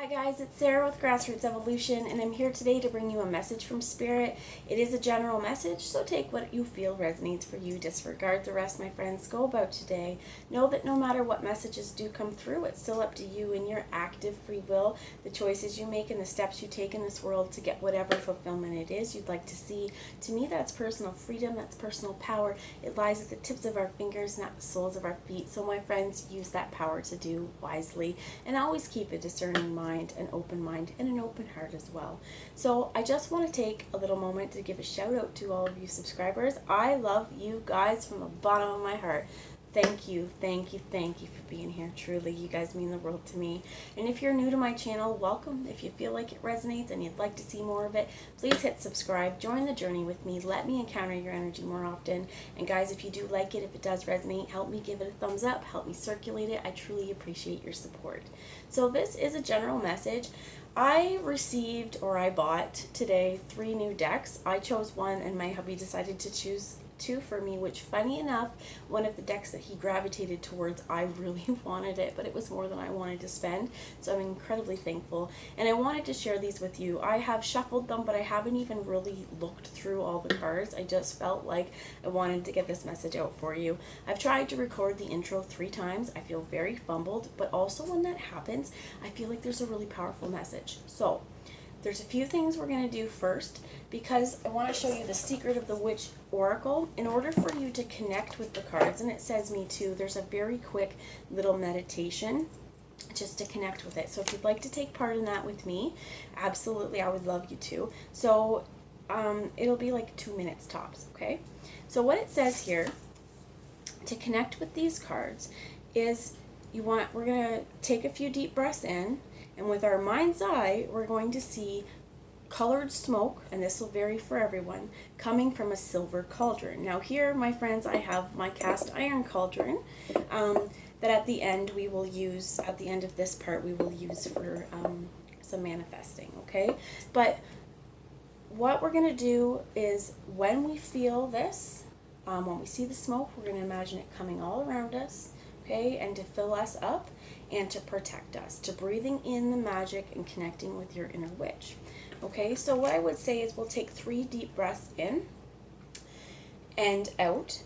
Hi guys, it's Sarah with Grassroots Evolution, and I'm here today to bring you a message from Spirit. It is a general message, so take what you feel resonates for you. Disregard the rest, my friends. Go about today. Know that no matter what messages do come through, it's still up to you and your active free will, the choices you make and the steps you take in this world to get whatever fulfillment it is you'd like to see. To me, that's personal freedom, that's personal power. It lies at the tips of our fingers, not the soles of our feet. So my friends, use that power to do wisely, and always keep a discerning mind, an open mind, and an open heart as well. So I just want to take a little moment to give a shout out to all of you subscribers. I love you guys from the bottom of my heart. Thank you, thank you, thank you for being here. Truly, you guys mean the world to me. And if you're new to my channel, welcome. If you feel like it resonates and you'd like to see more of it, please hit subscribe. Join the journey with me. Let me encounter your energy more often. And guys, if you do like it, if it does resonate, help me give it a thumbs up. Help me circulate it. I truly appreciate your support. So this is a general message. I received, or I bought today, 3 new decks. I chose one and my hubby decided to choose 2 for me, which funny enough, one of the decks that he gravitated towards, I really wanted it, but it was more than I wanted to spend, so I'm incredibly thankful. And I wanted to share these with you. I have shuffled them, but I haven't even really looked through all the cards. I just felt like I wanted to get this message out for you. I've tried to record the intro 3 times. I feel very fumbled, but also when that happens, I feel like there's a really powerful message. So there's a few things we're going to do first, because I want to show you the secret of the Witch Oracle. In order for you to connect with the cards, and it says me too, there's a very quick little meditation just to connect with it. So if you'd like to take part in that with me, absolutely, I would love you to. So it'll be like 2 minutes tops, okay? So what it says here, to connect with these cards, is we're going to take a few deep breaths in, and with our mind's eye, we're going to see colored smoke, and this will vary for everyone, coming from a silver cauldron. Now here, my friends, I have my cast iron cauldron that at the end we will use, at the end of this part, we will use for some manifesting, okay? But what we're going to do is, when we feel this, when we see the smoke, we're going to imagine it coming all around us, okay, and to fill us up and to protect us, to breathing in the magic and connecting with your inner witch. Okay, so what I would say is we'll take 3 deep breaths in and out,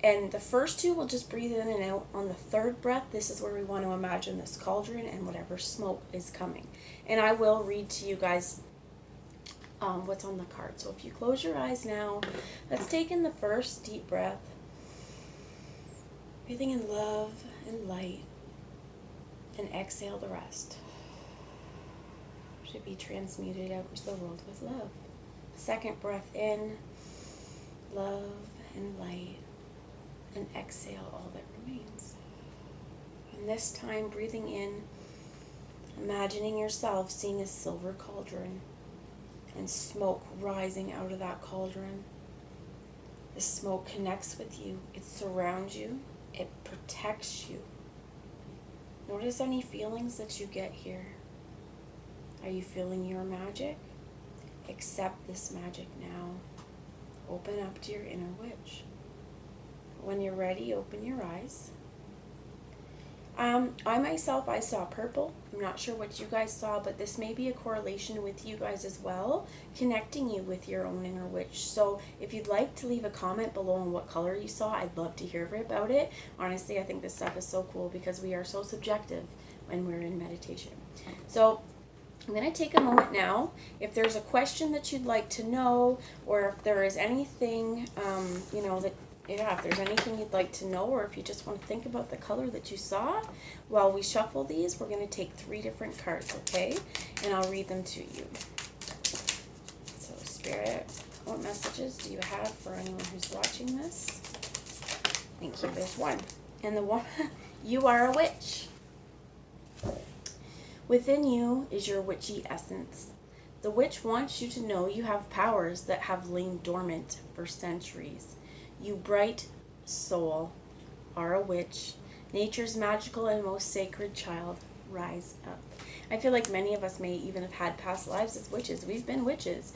and the first 2 we'll just breathe in and out. On the 3rd breath, this is where we want to imagine this cauldron and whatever smoke is coming. And I will read to you guys what's on the card. So if you close your eyes now, let's take in the first deep breath, breathing in love and light, and exhale the rest. Should be transmuted out into the world with love. 2nd breath in, love and light, and exhale all that remains. And this time, breathing in, imagining yourself seeing a silver cauldron and smoke rising out of that cauldron. The smoke connects with you, it surrounds you, it protects you. Notice any feelings that you get here. Are you feeling your magic? Accept this magic now. Open up to your inner witch. When you're ready, open your eyes. I myself saw purple. I'm not sure what you guys saw, but this may be a correlation with you guys as well, connecting you with your own inner witch. So if you'd like to leave a comment below on what color you saw, I'd love to hear about it. Honestly, I think this stuff is so cool because we are so subjective when we're in meditation. So I'm going to take a moment now. If there's a question that you'd like to know, or if there is anything, if there's anything you'd like to know, or if you just want to think about the color that you saw, while we shuffle these, we're going to take 3 different cards, okay? And I'll read them to you. So, Spirit, what messages do you have for anyone who's watching this? Thank you. There's one. And the one, you are a witch. Within you is your witchy essence. The witch wants you to know you have powers that have lain dormant for centuries. You bright soul are a witch, nature's magical and most sacred child. Rise up. I feel like many of us may even have had past lives as witches. We've been witches.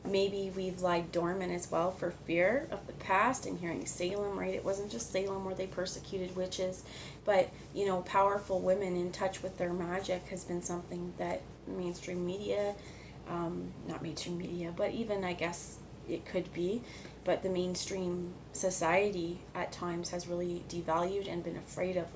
Maybe we've lied dormant as well for fear of the past, and hearing Salem, right? It wasn't just Salem where they persecuted witches, but, you know, powerful women in touch with their magic has been something that mainstream media, not mainstream media, but even, I guess, it could be, but the mainstream society at times has really devalued and been afraid of,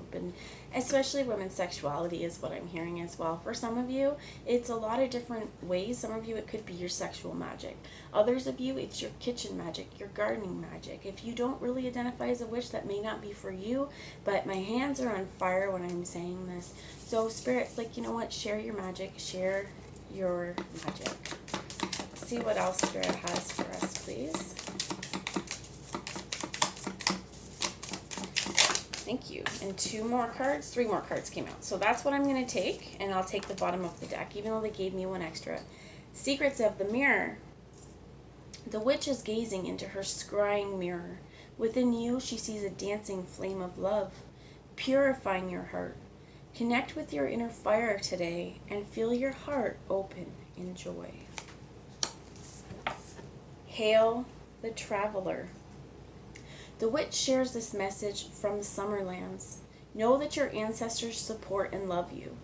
especially women's sexuality is what I'm hearing as well. For some of you, it's a lot of different ways. Some of you, it could be your sexual magic. Others of you, it's your kitchen magic, your gardening magic. If you don't really identify as a witch, that may not be for you, but my hands are on fire when I'm saying this. So Spirit's like, you know what, share your magic, share your magic. See what else Spirit has for us, please. Thank you. And 3 more cards came out. So that's what I'm going to take, and I'll take the bottom of the deck, even though they gave me 1 extra. Secrets of the mirror. The witch is gazing into her scrying mirror. Within you, she sees a dancing flame of love, purifying your heart. Connect with your inner fire today and feel your heart open in joy. Hail the traveler. The witch shares this message from the Summerlands. Know that your ancestors support and love you.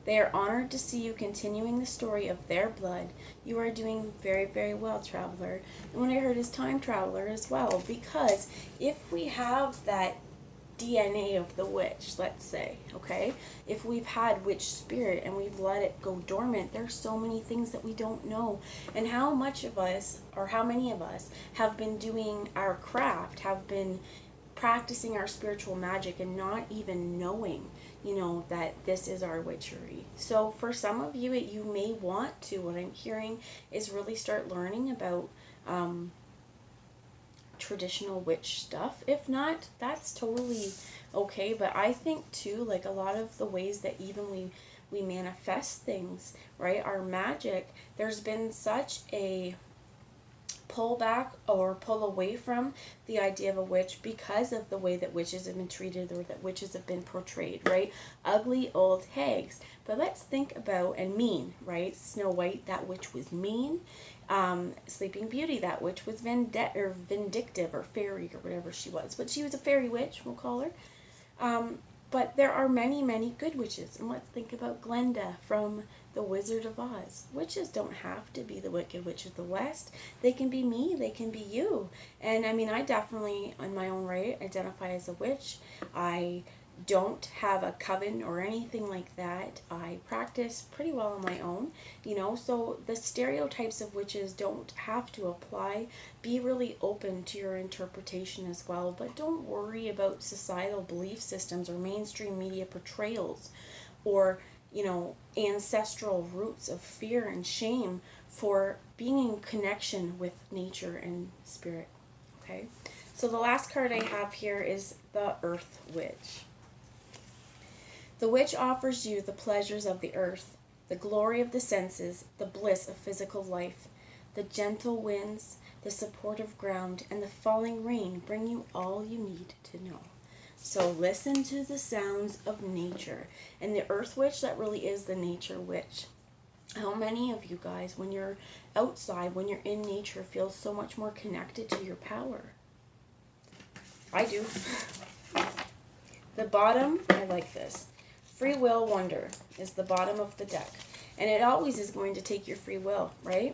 They are honored to see you continuing the story of their blood. You are doing very, very well, traveler. And what I heard is time traveler as well, because if we have that DNA of the witch, let's say, okay, if we've had witch spirit and we've let it go dormant, there's so many things that we don't know. And how much of us, or how many of us, have been doing our craft, have been practicing our spiritual magic and not even knowing, you know, that this is our witchery. So for some of you, you may want to, what I'm hearing is really start learning about traditional witch stuff. If not, that's totally okay. But I think too, like a lot of the ways that even we manifest things, right, our magic, there's been such a pull back or pull away from the idea of a witch because of the way that witches have been treated or that witches have been portrayed, right? Ugly old hags. But let's think about, and mean, right? Snow White, that witch was mean. Sleeping Beauty, that witch was vindictive or fairy or whatever she was. But she was a fairy witch, we'll call her. But there are many, many good witches. And let's think about Glenda from The Wizard of Oz. Witches don't have to be the Wicked Witch of the West. They can be me. They can be you. And I mean, I definitely, in my own right, identify as a witch. I don't have a coven or anything like that. I practice pretty well on my own, you know, so the stereotypes of witches don't have to apply. Be really open to your interpretation as well, but don't worry about societal belief systems or mainstream media portrayals or, you know, ancestral roots of fear and shame for being in connection with nature and spirit. Okay, so the last card I have here is the Earth Witch. The witch offers you the pleasures of the earth, the glory of the senses, the bliss of physical life. The gentle winds, the supportive ground, and the falling rain bring you all you need to know. So listen to the sounds of nature. And the Earth Witch, that really is the nature witch. How many of you guys, when you're outside, when you're in nature, feel so much more connected to your power? I do. The bottom, I like this. Free will wonder is the bottom of the deck. And it always is going to take your free will, right?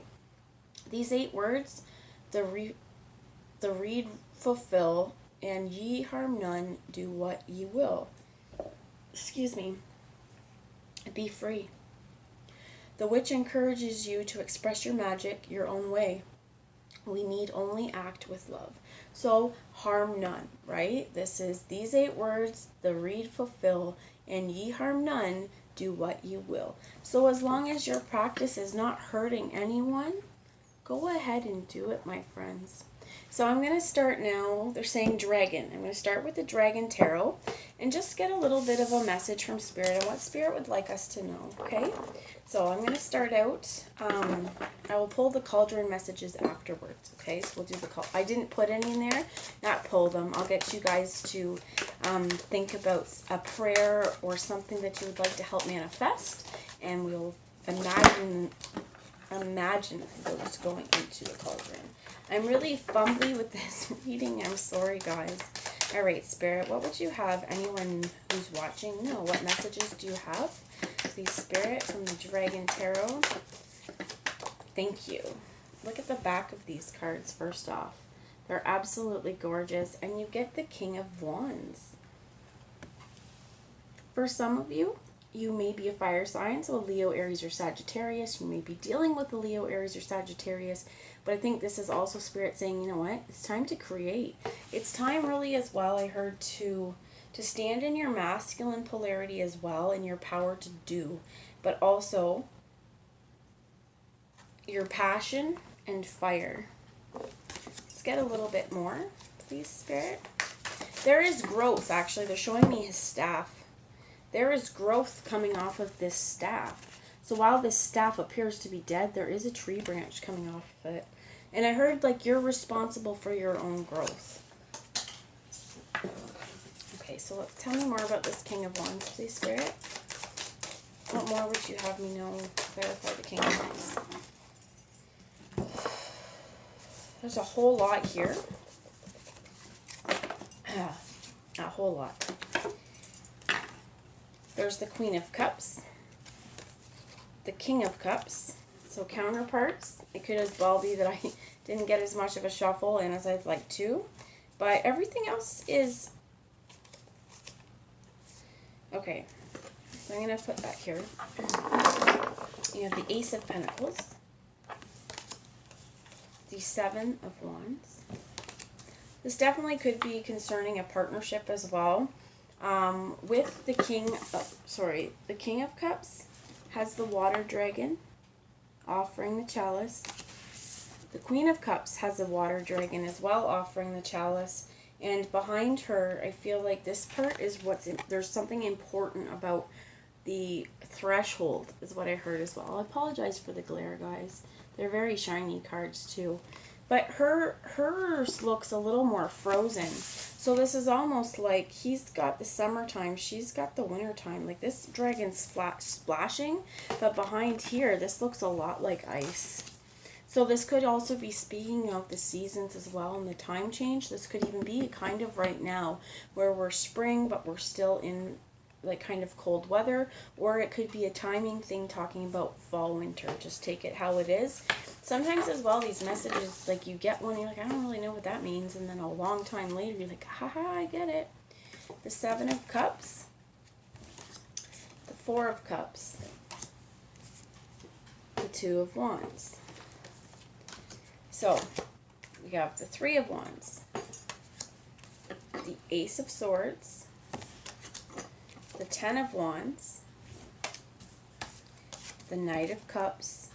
These 8 words, the read, fulfill, and ye harm none, do what ye will. Excuse me. Be free. The witch encourages you to express your magic your own way. We need only act with love. So harm none, right? This is these 8 words, the read, fulfill, and ye harm none, do what you will. So as long as your practice is not hurting anyone, go ahead and do it, my friends. So I'm going to start now. They're saying dragon. I'm going to start with the Dragon Tarot and just get a little bit of a message from Spirit and what Spirit would like us to know, okay? So I'm going to start out. I will pull the cauldron messages afterwards, okay? So we'll do the call. I didn't put any in there, not pull them. I'll get you guys to think about a prayer or something that you would like to help manifest. and we'll imagine those going into the cauldron. I'm really fumbly with this reading. I'm sorry, guys. All right, Spirit, what would you have anyone who's watching know? What messages do you have? Please, Spirit, from the Dragon Tarot. Thank you. Look at the back of these cards first off. They're absolutely gorgeous, and you get the King of Wands. For some of you, you may be a fire sign, so a Leo, Aries, or Sagittarius. You may be dealing with a Leo, Aries, or Sagittarius, but I think this is also Spirit saying, you know what, it's time to create. It's time really as well, I heard, to stand in your masculine polarity as well, and your power to do, but also your passion and fire. Let's get a little bit more, please, Spirit. There is growth, actually. They're showing me his staff. There is growth coming off of this staff. So while this staff appears to be dead, there is a tree branch coming off of it. And I heard like you're responsible for your own growth. Okay, so tell me more about this King of Wands, please, Spirit. What more would you have me know? Clarify the King of Wands. There's a whole lot here. A whole lot. There's the Queen of Cups, the King of Cups, so counterparts. It could as well be that I didn't get as much of a shuffle in as I'd like to, but everything else is... Okay, so I'm going to put that here. You have the Ace of Pentacles, the Seven of Wands. This definitely could be concerning a partnership as well. With the the King of Cups has the Water Dragon offering the chalice. The Queen of Cups has the Water Dragon as well offering the chalice. And behind her, I feel like this part is there's something important about the threshold is what I heard as well. I apologize for the glare, guys. They're very shiny cards too. But hers looks a little more frozen. So this is almost like he's got the summertime, she's got the wintertime. Like this dragon's splashing, but behind here, this looks a lot like ice. So this could also be speaking of the seasons as well and the time change. This could even be kind of right now where we're spring, but we're still in like kind of cold weather. Or it could be a timing thing talking about fall, winter. Just take it how it is. Sometimes as well, these messages, like you get one, you're like, I don't really know what that means. And then a long time later, you're like, haha, I get it. The Seven of Cups. The Four of Cups. The Two of Wands. So, we have the Three of Wands. The Ace of Swords. The Ten of Wands. The Knight of Cups.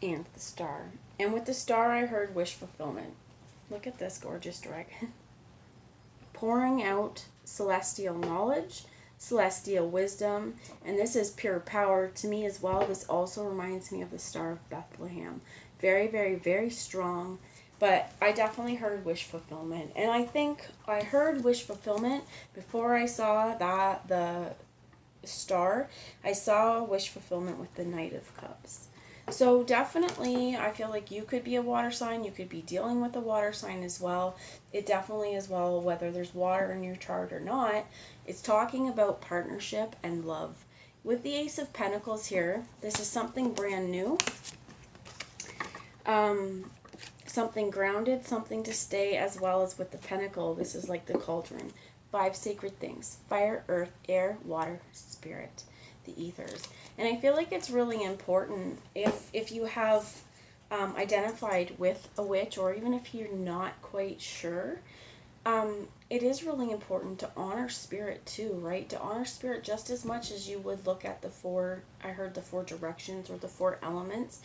And the Star. And with the Star, I heard wish fulfillment. Look at this gorgeous dragon. Pouring out celestial knowledge, celestial wisdom, and this is pure power to me as well. This also reminds me of the Star of Bethlehem. Very, very, very strong. But I definitely heard wish fulfillment. And I think I heard wish fulfillment before I saw the Star. I saw wish fulfillment with the Knight of Cups. So definitely, I feel like you could be a water sign. You could be dealing with a water sign as well. It definitely as well, whether there's water in your chart or not, it's talking about partnership and love. With the Ace of Pentacles here, this is something brand new. Something grounded, something to stay, as well as with the Pentacle. This is like the cauldron. 5 sacred things. Fire, earth, air, water, spirit. The ethers. And I feel like it's really important if you have identified with a witch, or even if you're not quite sure, it is really important to honor spirit too, right? To honor spirit just as much as you would look at the 4, I heard the 4 directions or the 4 elements.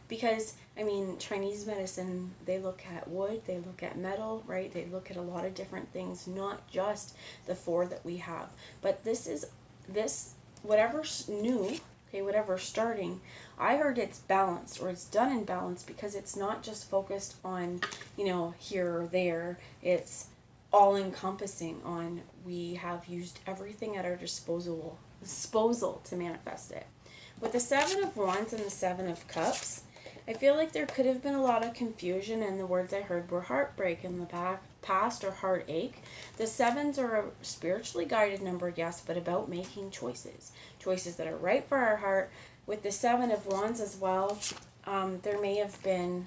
Because, I mean, Chinese medicine, they look at wood, they look at metal, right? They look at a lot of different things, not just the 4 that we have. But whatever's new, okay, whatever's starting, I heard it's balanced, or it's done in balance, because it's not just focused on, you know, here or there. It's all encompassing on, we have used everything at our disposal disposal to manifest it. With the Seven of Wands and the Seven of Cups, I feel like there could have been a lot of confusion, and the words I heard were heartbreak in the past or heartache. The sevens are a spiritually guided number, yes, but about making choices. Choices that are right for our heart. With the Seven of Wands as well, there may have been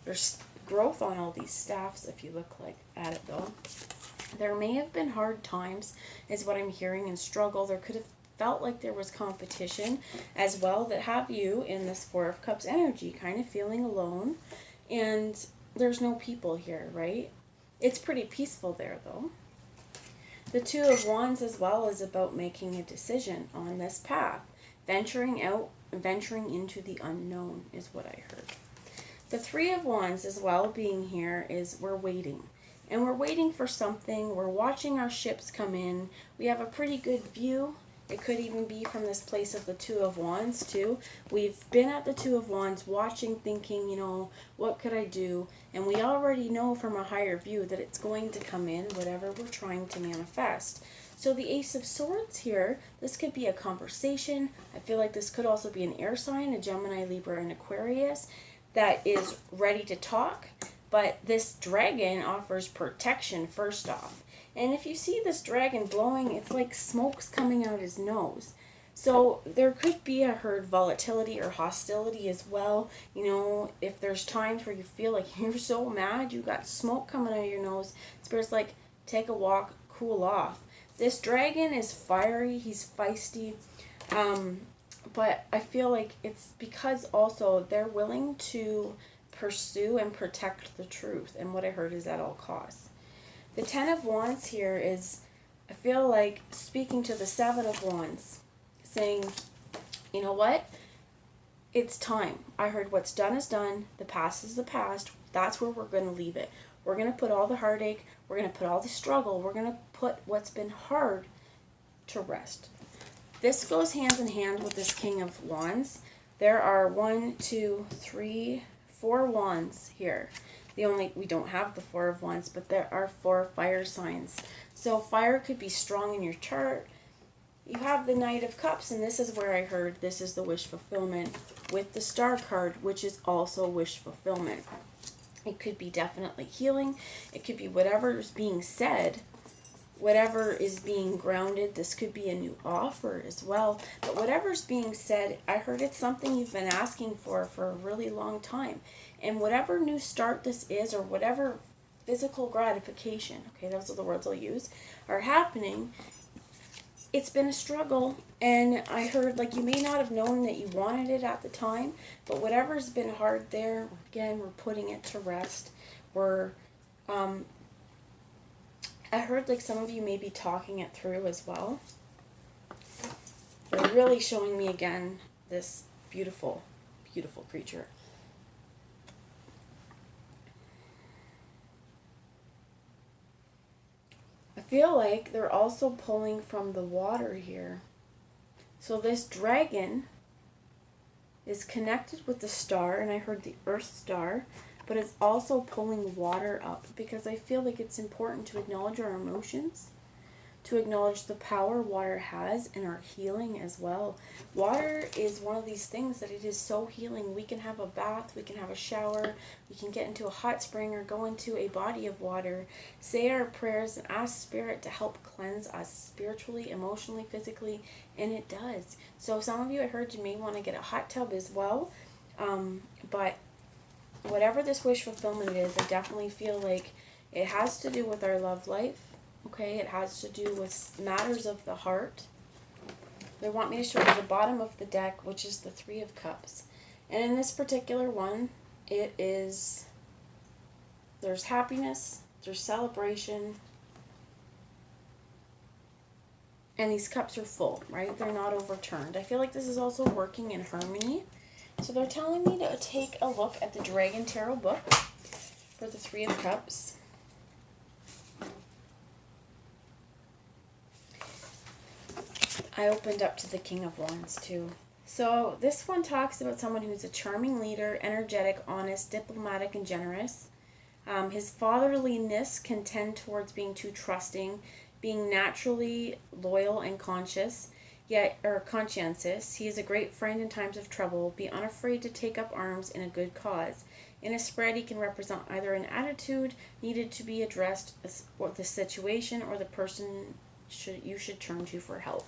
there's growth on all these staffs if you look like at it though. There may have been hard times is what I'm hearing, and struggle. There could have felt like there was competition as well that have you in this Four of Cups energy, kind of feeling alone, and there's no people here, right? It's pretty peaceful there though. The Two of Wands as well is about making a decision on this path, venturing out, venturing into the unknown is what I heard. The Three of Wands as well being here is we're waiting. And we're waiting for something. We're watching our ships come in. We have a pretty good view. It could even be from this place of the Two of Wands too. We've been at the Two of Wands watching, thinking, you know, what could I do? And we already know from a higher view that it's going to come in, whatever we're trying to manifest. So the Ace of Swords here, this could be a conversation. I feel like this could also be an air sign, a Gemini, Libra, and Aquarius that is ready to talk. But this dragon offers protection first off. And if you see this dragon blowing, it's like smoke's coming out his nose. So there could be a herd volatility or hostility as well. You know, if there's times where you feel like you're so mad, you got smoke coming out of your nose, Spirit's like, take a walk, cool off. This dragon is fiery, he's feisty. But I feel like it's because also they're willing to pursue and protect the truth. And what I heard is at all costs. The Ten of Wands here is, I feel like speaking to the Seven of Wands, saying, you know what? It's time. I heard what's done is done. The past is the past. That's where we're going to leave it. We're going to put all the heartache. We're going to put all the struggle. We're going to put what's been hard to rest. This goes hand in hand with this King of Wands. There are 1, 2, 3, 4 wands here. We don't have the Four of Wands, but there are 4 fire signs. So fire could be strong in your chart. You have the Knight of Cups, and this is where I heard this is the wish fulfillment with the Star card, which is also wish fulfillment. It could be definitely healing. It could be whatever is being said, whatever is being grounded. This could be a new offer as well. But whatever's being said, I heard it's something you've been asking for a really long time. And whatever new start this is, or whatever physical gratification, okay, those are the words I'll use, are happening, it's been a struggle. And I heard like you may not have known that you wanted it at the time, but whatever's been hard there, again, we're putting it to rest. I heard like some of you may be talking it through as well. They're really showing me again this beautiful, beautiful creature. I feel like they're also pulling from the water here. So this dragon is connected with the star, and I heard the Earth star, but it's also pulling water up, because I feel like it's important to acknowledge our emotions, to acknowledge the power water has in our healing as well. Water is one of these things that it is so healing. We can have a bath, we can have a shower, we can get into a hot spring or go into a body of water, say our prayers and ask Spirit to help cleanse us spiritually, emotionally, physically, and it does. So some of you, I heard you may want to get a hot tub as well, but whatever this wish fulfillment is, I definitely feel like it has to do with our love life. Okay, it has to do with matters of the heart. They want me to show you the bottom of the deck, which is the Three of Cups. And in this particular one, there's happiness, there's celebration, and these cups are full, right? They're not overturned. I feel like this is also working in harmony. So they're telling me to take a look at the Dragon Tarot book for the Three of Cups. I opened up to the King of Wands too. So this one talks about someone who's a charming leader, energetic, honest, diplomatic, and generous. His fatherliness can tend towards being too trusting, being naturally loyal and conscious. yet or conscientious. He is a great friend in times of trouble. Be unafraid to take up arms in a good cause. In a spread, he can represent either an attitude needed to be addressed, or the situation, or the person you should turn to for help.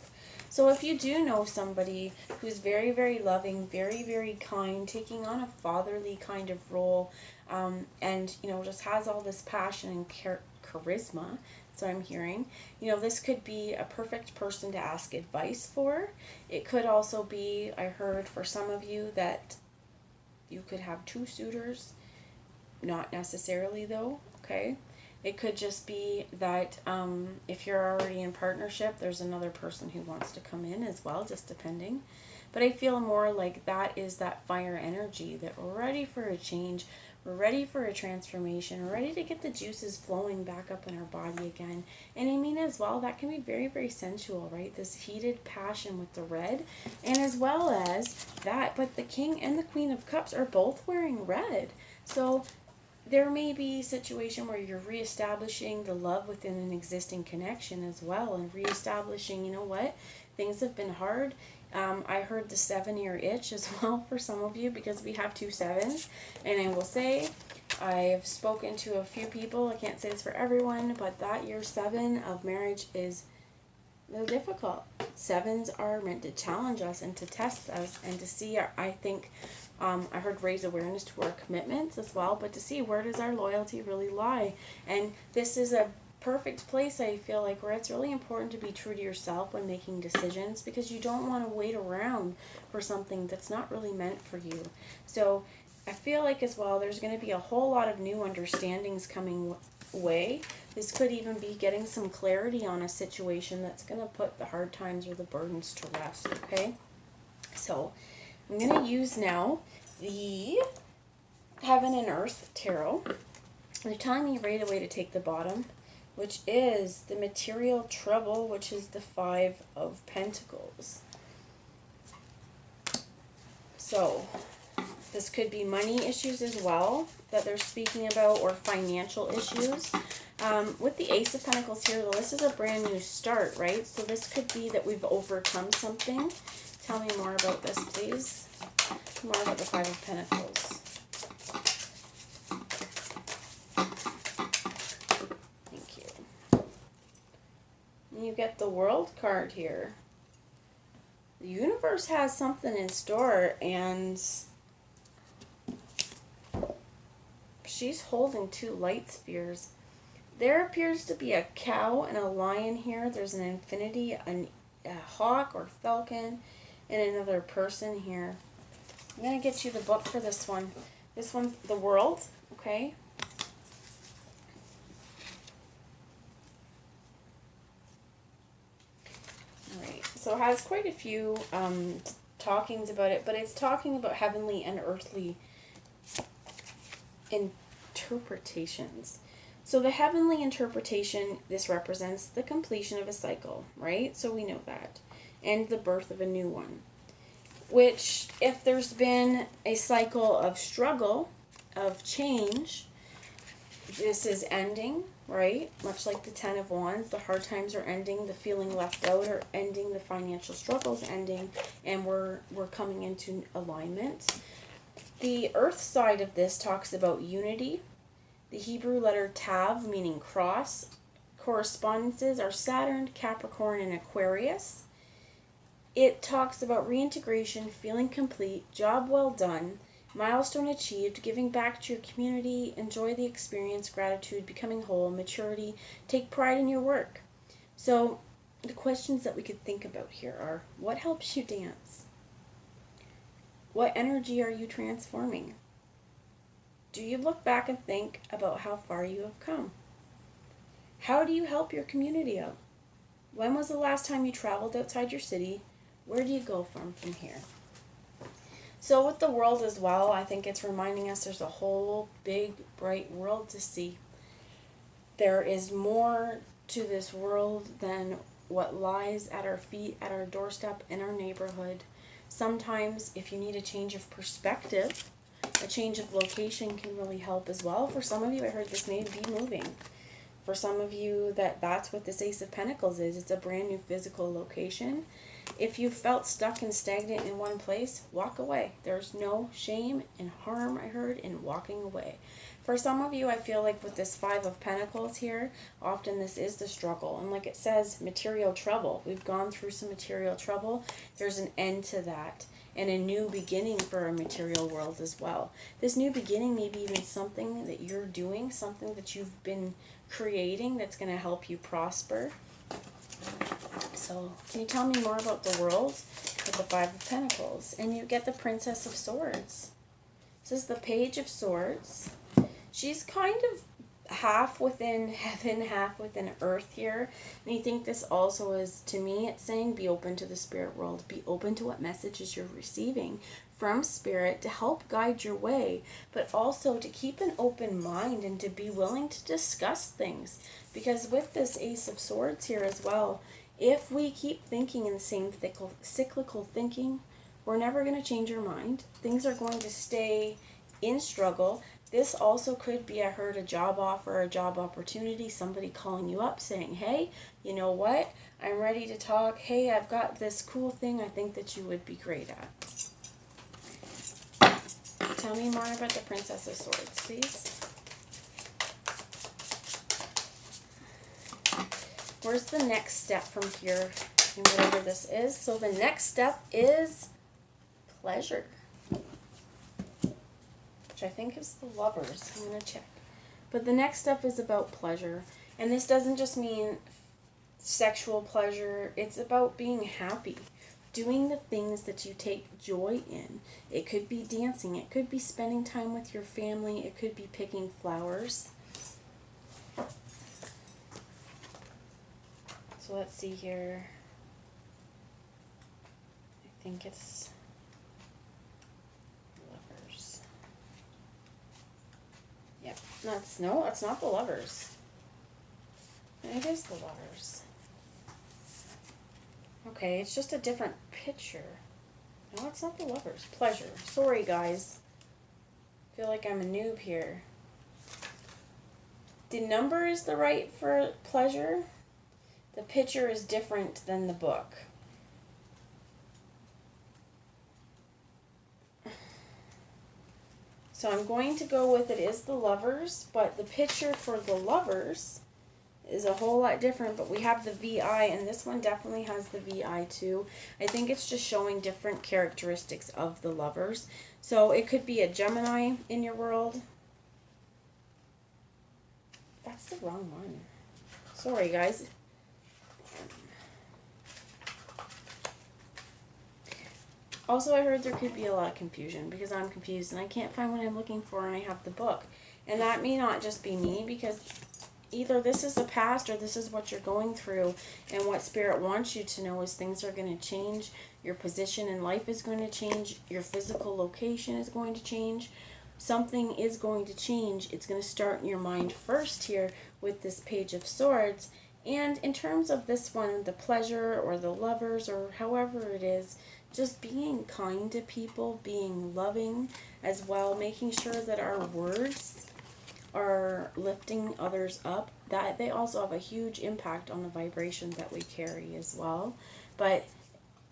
So if you do know somebody who's very, very loving, very, very kind, taking on a fatherly kind of role, and, you know, just has all this passion and charisma, that's what I'm hearing, you know, this could be a perfect person to ask advice for. It could also be, I heard for some of you, that you could have two suitors. Not necessarily, though, okay? It could just be that if you're already in partnership, there's another person who wants to come in as well, just depending. But I feel more like that is that fire energy, that we're ready for a change, we're ready for a transformation, we're ready to get the juices flowing back up in our body again. And I mean, as well, that can be very, very sensual, right? This heated passion with the red, and as well as that, but the King and the Queen of Cups are both wearing red. So there may be a situation where you're reestablishing the love within an existing connection as well, and reestablishing, you know what, things have been hard. I heard the 7-year itch as well for some of you, because we have 2 7s, and I will say, I've spoken to a few people, I can't say this for everyone, but that year 7 of marriage is difficult. 7s are meant to challenge us and to test us and to see I think, I heard raise awareness to our commitments as well, but to see where does our loyalty really lie. And this is a perfect place, I feel like, where it's really important to be true to yourself when making decisions, because you don't want to wait around for something that's not really meant for you. So I feel like as well, there's going to be a whole lot of new understandings coming way. This could even be getting some clarity on a situation that's going to put the hard times or the burdens to rest, okay? So I'm going to use now the Heaven and Earth Tarot. They're telling me right away to take the bottom, which is the material trouble, which is the 5 of Pentacles. So this could be money issues as well that they're speaking about, or financial issues. With the Ace of Pentacles here, though, this is a brand new start, right? So this could be that we've overcome something. Tell me more about this, please. More about the 5 of Pentacles. Thank you. And you get the World card here. The universe has something in store, and she's holding 2 light spheres. There appears to be a cow and a lion here. There's an infinity, a hawk or falcon, and another person here. I'm going to get you the book for this one. This one's The World, okay? Alright, so it has quite a few talkings about it, but it's talking about heavenly and earthly interpretations. So the heavenly interpretation, this represents the completion of a cycle, right? So we know that. And the birth of a new one. Which, if there's been a cycle of struggle, of change, this is ending, right? Much like the 10 of Wands, the hard times are ending, the feeling left out are ending, the financial struggle's ending, and we're coming into alignment. The earth side of this talks about unity. The Hebrew letter Tav, meaning cross. Correspondences are Saturn, Capricorn, and Aquarius. It talks about reintegration, feeling complete, job well done, milestone achieved, giving back to your community, enjoy the experience, gratitude, becoming whole, maturity, take pride in your work. So the questions that we could think about here are, what helps you dance? What energy are you transforming? Do you look back and think about how far you have come? How do you help your community out? When was the last time you traveled outside your city? Where do you go from here? So with the World as well, I think it's reminding us there's a whole big, bright world to see. There is more to this world than what lies at our feet, at our doorstep, in our neighborhood. Sometimes, if you need a change of perspective, a change of location can really help as well. For some of you, I heard this may be moving. For some of you, that's what this Ace of Pentacles is. It's a brand new physical location. If you felt stuck and stagnant in one place, walk away. There's no shame and harm, I heard, in walking away. For some of you, I feel like with this Five of Pentacles here, often this is the struggle. And like it says, material trouble. We've gone through some material trouble. There's an end to that. And a new beginning for a material world as well. This new beginning may be even something that you're doing, something that you've been creating that's going to help you prosper. So, can you tell me more about the world with the Five of Pentacles? And you get the Princess of Swords. This is the Page of Swords. She's kind of half within heaven, half within earth here. And I think this also is, to me, it's saying be open to the spirit world. Be open to what messages you're receiving from spirit to help guide your way, but also to keep an open mind and to be willing to discuss things. Because with this Ace of Swords here as well, if we keep thinking in the same cyclical thinking, we're never going to change our mind. Things are going to stay in struggle. This also could be, I heard, a job offer, a job opportunity, somebody calling you up saying, hey, you know what, I'm ready to talk. Hey, I've got this cool thing I think that you would be great at. Tell me more about the Princess of Swords, please. Where's the next step from here and whatever this is? So the next step is pleasure, which I think is the Lovers. I'm going to check. But the next step is about pleasure. And this doesn't just mean sexual pleasure. It's about being happy. Doing the things that you take joy in. It could be dancing. It could be spending time with your family. It could be picking flowers. So let's see here. I think it's Lovers. Yep. No, it's not the Lovers. It is the Lovers. Okay, it's just a different picture. No, it's not the Lovers. Pleasure. Sorry, guys. I feel like I'm a noob here. The number is the right for pleasure. The picture is different than the book. So I'm going to go with it is the Lovers, but the picture for the Lovers is a whole lot different, but we have the VI, and this one definitely has the VI too. I think it's just showing different characteristics of the Lovers. So it could be a Gemini in your world. That's the wrong one. Sorry, guys. Also, I heard there could be a lot of confusion because I'm confused and I can't find what I'm looking for and I have the book. And that may not just be me, because either this is the past or this is what you're going through, and what Spirit wants you to know is things are going to change. Your position in life is going to change. Your physical location is going to change. Something is going to change. It's going to start in your mind first here with this Page of Swords. And in terms of this one, the pleasure or the Lovers or however it is, just being kind to people, being loving as well, making sure that our words are lifting others up, that they also have a huge impact on the vibration that we carry as well. But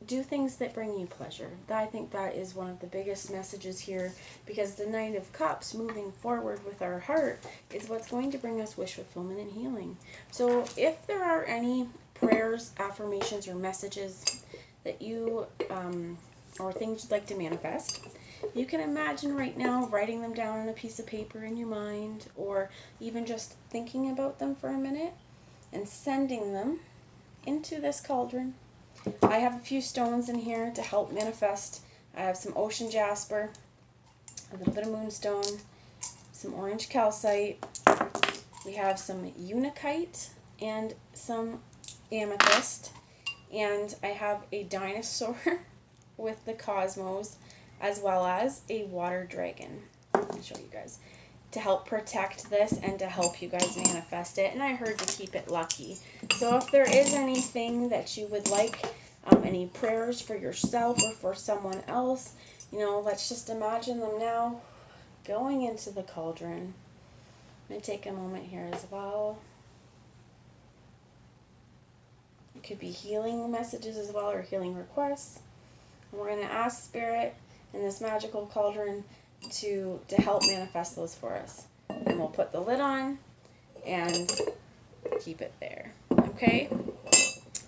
do things that bring you pleasure. I think that is one of the biggest messages here, because the Knight of Cups, moving forward with our heart, is what's going to bring us wish fulfillment and healing. So if there are any prayers, affirmations, or messages that you, or things you'd like to manifest, you can imagine right now writing them down on a piece of paper in your mind, or even just thinking about them for a minute and sending them into this cauldron. I have a few stones in here to help manifest. I have some ocean jasper, a little bit of moonstone, some orange calcite. We have some unakite and some amethyst. And I have a dinosaur with the cosmos, as well as a water dragon. I'll show you guys. To help protect this and to help you guys manifest it. And I heard to keep it lucky. So if there is anything that you would like, any prayers for yourself or for someone else, you know, let's just imagine them now going into the cauldron. I'm going to take a moment here as well. It could be healing messages as well, or healing requests. And we're going to ask Spirit in this magical cauldron to help manifest those for us. And we'll put the lid on and keep it there. Okay?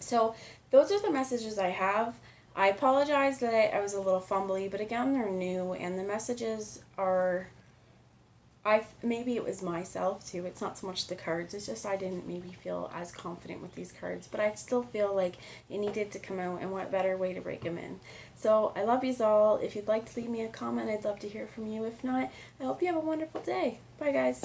So those are the messages I have. I apologize that I was a little fumbly, but again, they're new, and the messages are, maybe it was myself too. It's not so much the cards. It's just I didn't maybe feel as confident with these cards, but I still feel like it needed to come out, and what better way to break them in. So I love yous all. If you'd like to leave me a comment, I'd love to hear from you. If not, I hope you have a wonderful day. Bye, guys.